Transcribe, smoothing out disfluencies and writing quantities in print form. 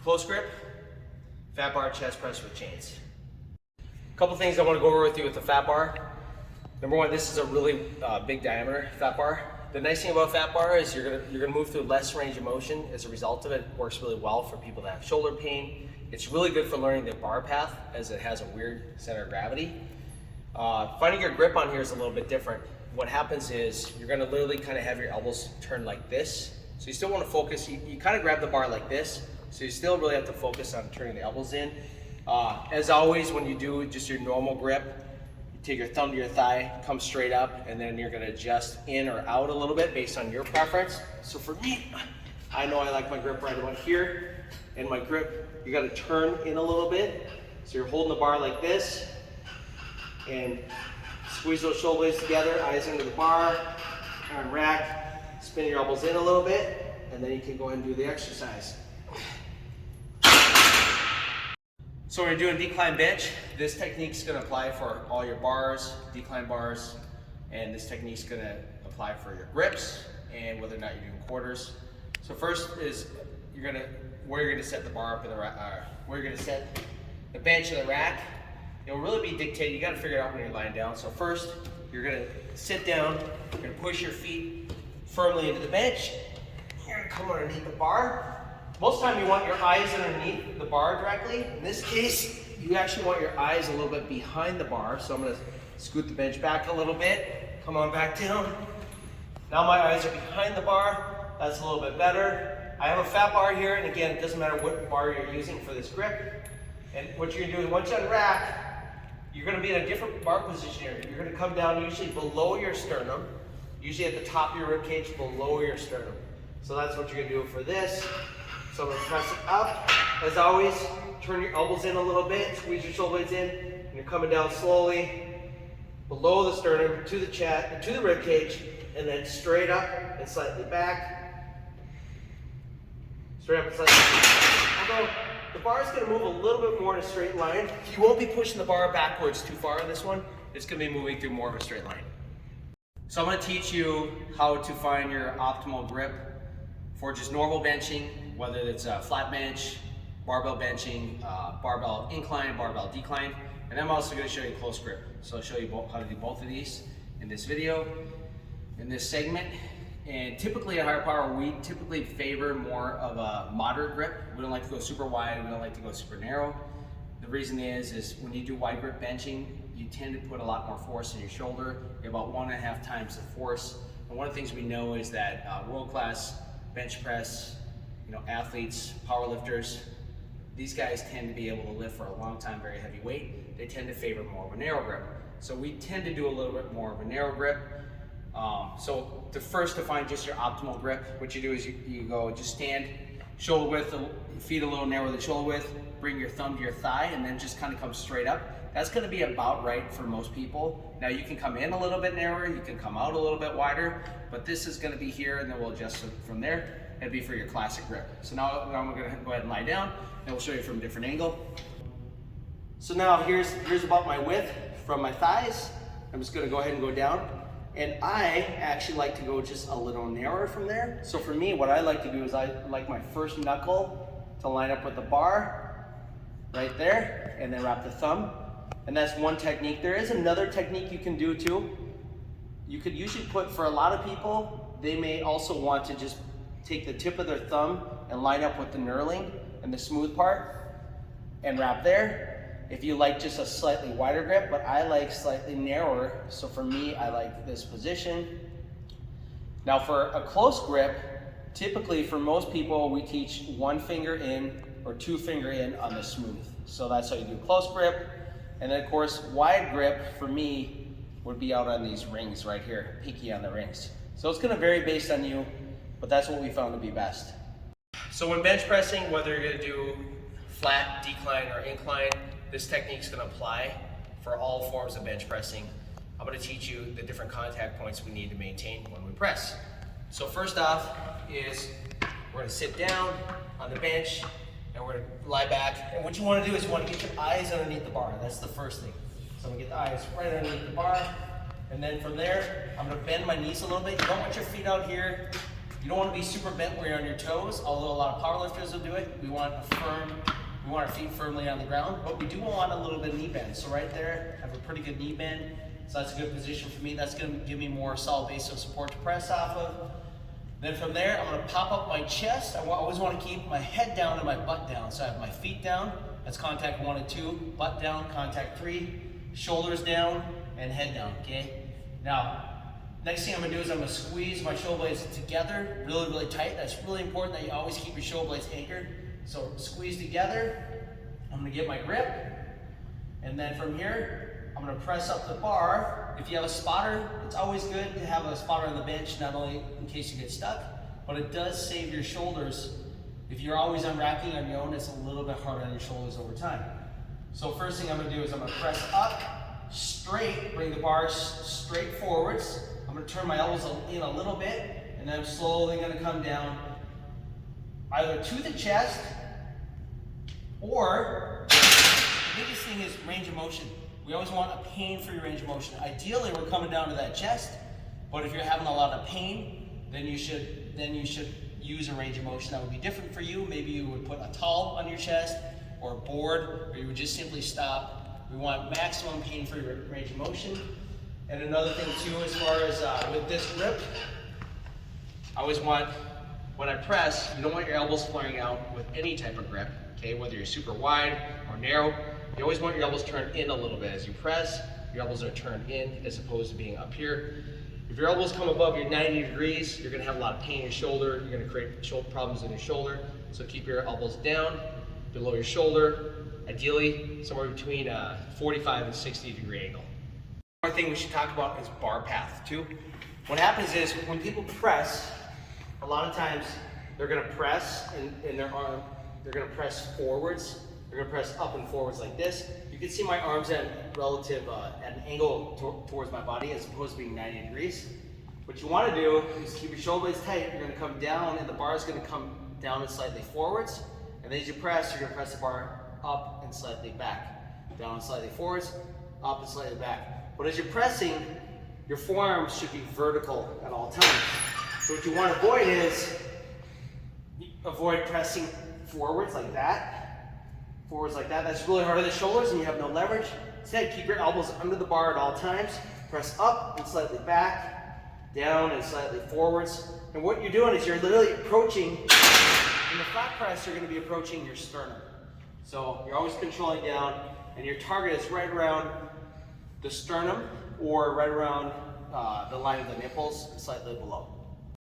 close grip, fat bar chest press with chains. A couple things I want to go over with you with the fat bar. Number one, this is a really big diameter fat bar. The nice thing about fat bar is you're gonna move through less range of motion. As a result of it, it works really well for people that have shoulder pain. It's really good for learning the bar path as it has a weird center of gravity. Finding your grip on here is a little bit different. What happens is you're gonna literally kind of have your elbows turned like this. So you still want to focus, you kind of grab the bar like this. So you still really have to focus on turning the elbows in. As always, when you do just your normal grip, you take your thumb to your thigh, come straight up, and then you're gonna adjust in or out a little bit based on your preference. So for me, I know I like my grip right about here, and my grip, you gotta turn in a little bit. So you're holding the bar like this, and squeeze those shoulder blades together, eyes into the bar, arm rack, spin your elbows in a little bit, and then you can go ahead and do the exercise. So when you're doing decline bench, this technique's gonna apply for all your bars, decline bars, and this technique's gonna apply for your grips and whether or not you're doing quarters. So first is where you're gonna set the bar up in the where you're gonna set the bench in the rack. It'll really be dictated, you gotta figure it out when you're lying down. So first, you're gonna sit down, you're gonna push your feet firmly into the bench. You're gonna come underneath the bar. Most of the time you want your eyes underneath the bar directly. In this case, you actually want your eyes a little bit behind the bar. So I'm gonna scoot the bench back a little bit. Come on back down. Now my eyes are behind the bar. That's a little bit better. I have a fat bar here, and again, it doesn't matter what bar you're using for this grip. And what you're gonna do is once you unrack, you're gonna be in a different bar position here. You're gonna come down usually below your sternum, usually at the top of your rib cage, below your sternum. So that's what you're gonna do for this. So I'm gonna press it up. As always, turn your elbows in a little bit, squeeze your shoulder blades in, and you're coming down slowly below the sternum to the chest, to the rib cage, and then straight up and slightly back. Straight up and slightly back. Although the bar is gonna move a little bit more in a straight line. You won't be pushing the bar backwards too far on this one. It's gonna be moving through more of a straight line. So I'm gonna teach you how to find your optimal grip for just normal benching, whether it's a flat bench, barbell benching, barbell incline, barbell decline, and I'm also gonna show you close grip. So I'll show you how to do both of these in this video, in this segment. And typically at Higher Power, we typically favor more of a moderate grip. We don't like to go super wide, we don't like to go super narrow. The reason is when you do wide grip benching, you tend to put a lot more force in your shoulder, about 1.5 times the force. And one of the things we know is that world-class bench press, athletes, power lifters, these guys tend to be able to lift for a long time, very heavy weight. They tend to favor more of a narrow grip. So we tend to do a little bit more of a narrow grip. So to find just your optimal grip, what you do is you go just stand shoulder width, feet a little narrower than shoulder width, bring your thumb to your thigh, and then just kind of come straight up. That's gonna be about right for most people. Now you can come in a little bit narrower, you can come out a little bit wider, but this is gonna be here, and then we'll adjust it from there. It'd be for your classic grip. So now I'm gonna go ahead and lie down, and we'll show you from a different angle. So now here's about my width from my thighs. I'm just gonna go ahead and go down. And I actually like to go just a little narrower from there. So for me, what I like to do is I like my first knuckle to line up with the bar right there, and then wrap the thumb. And that's one technique. There is another technique you can do too. You could usually put, for a lot of people, they may also want to just take the tip of their thumb and line up with the knurling and the smooth part and wrap there. If you like just a slightly wider grip, but I like slightly narrower. So for me, I like this position. Now for a close grip, typically for most people, we teach 1 finger in or 2 finger in on the smooth. So that's how you do close grip. And then of course, wide grip for me would be out on these rings right here, pinky on the rings. So it's gonna vary based on you, but that's what we found to be best. So when bench pressing, whether you're gonna do flat, decline, or incline, this technique's gonna apply for all forms of bench pressing. I'm gonna teach you the different contact points we need to maintain when we press. So first off is we're gonna sit down on the bench and we're gonna lie back. And what you wanna do is you wanna get your eyes underneath the bar. That's the first thing. So I'm gonna get the eyes right underneath the bar. And then from there, I'm gonna bend my knees a little bit. You don't want your feet out here. You don't want to be super bent where you're on your toes, although a lot of powerlifters will do it. We want our feet firmly on the ground, but we do want a little bit of knee bend. So right there, I have a pretty good knee bend. So that's a good position for me. That's gonna give me more solid base of support to press off of. Then from there, I'm gonna pop up my chest. I always wanna keep my head down and my butt down. So I have my feet down, that's contact 1 and 2, butt down, contact 3, shoulders down, and head down, okay? Now, next thing I'm gonna do is I'm gonna squeeze my shoulder blades together, really, really tight. That's really important that you always keep your shoulder blades anchored. So squeeze together, I'm gonna get my grip, and then from here, I'm gonna press up the bar. If you have a spotter, it's always good to have a spotter on the bench, not only in case you get stuck, but it does save your shoulders. If you're always unracking on your own, it's a little bit harder on your shoulders over time. So first thing I'm gonna do is I'm gonna press up, straight, bring the bars straight forwards. I'm gonna turn my elbows in a little bit, and then I'm slowly gonna come down either to the chest, or the biggest thing is range of motion. We always want a pain-free range of motion. Ideally, we're coming down to that chest, but if you're having a lot of pain, then you should use a range of motion that would be different for you. Maybe you would put a towel on your chest, or a board, or you would just simply stop. We want maximum pain-free range of motion. And another thing too, as far as with this grip, I always want, when I press, you don't want your elbows flaring out with any type of grip, okay? Whether you're super wide or narrow, you always want your elbows turned in a little bit. As you press, your elbows are turned in as opposed to being up here. If your elbows come above your 90 degrees, you're gonna have a lot of pain in your shoulder. You're gonna create shoulder problems in your shoulder. So keep your elbows down, below your shoulder, ideally somewhere between a 45 and 60 degree angle. One thing we should talk about is bar path too. What happens is when people press, a lot of times they're gonna press in their arm, they're gonna press forwards, they're gonna press up and forwards like this. You can see my arms at an angle towards my body as opposed to being 90 degrees. What you wanna do is keep your shoulder blades tight. You're gonna come down and the bar is gonna come down and slightly forwards. And then as you press, you're gonna press the bar up and slightly back. Down and slightly forwards, up and slightly back. But as you're pressing, your forearms should be vertical at all times. So what you wanna avoid is, avoid pressing forwards like that. Forwards like that, that's really hard on the shoulders and you have no leverage. Instead, keep your elbows under the bar at all times. Press up and slightly back, down and slightly forwards. And what you're doing is you're literally approaching, in the flat press, you're gonna be approaching your sternum. So you're always controlling down and your target is right around the sternum or right around the line of the nipples, slightly below.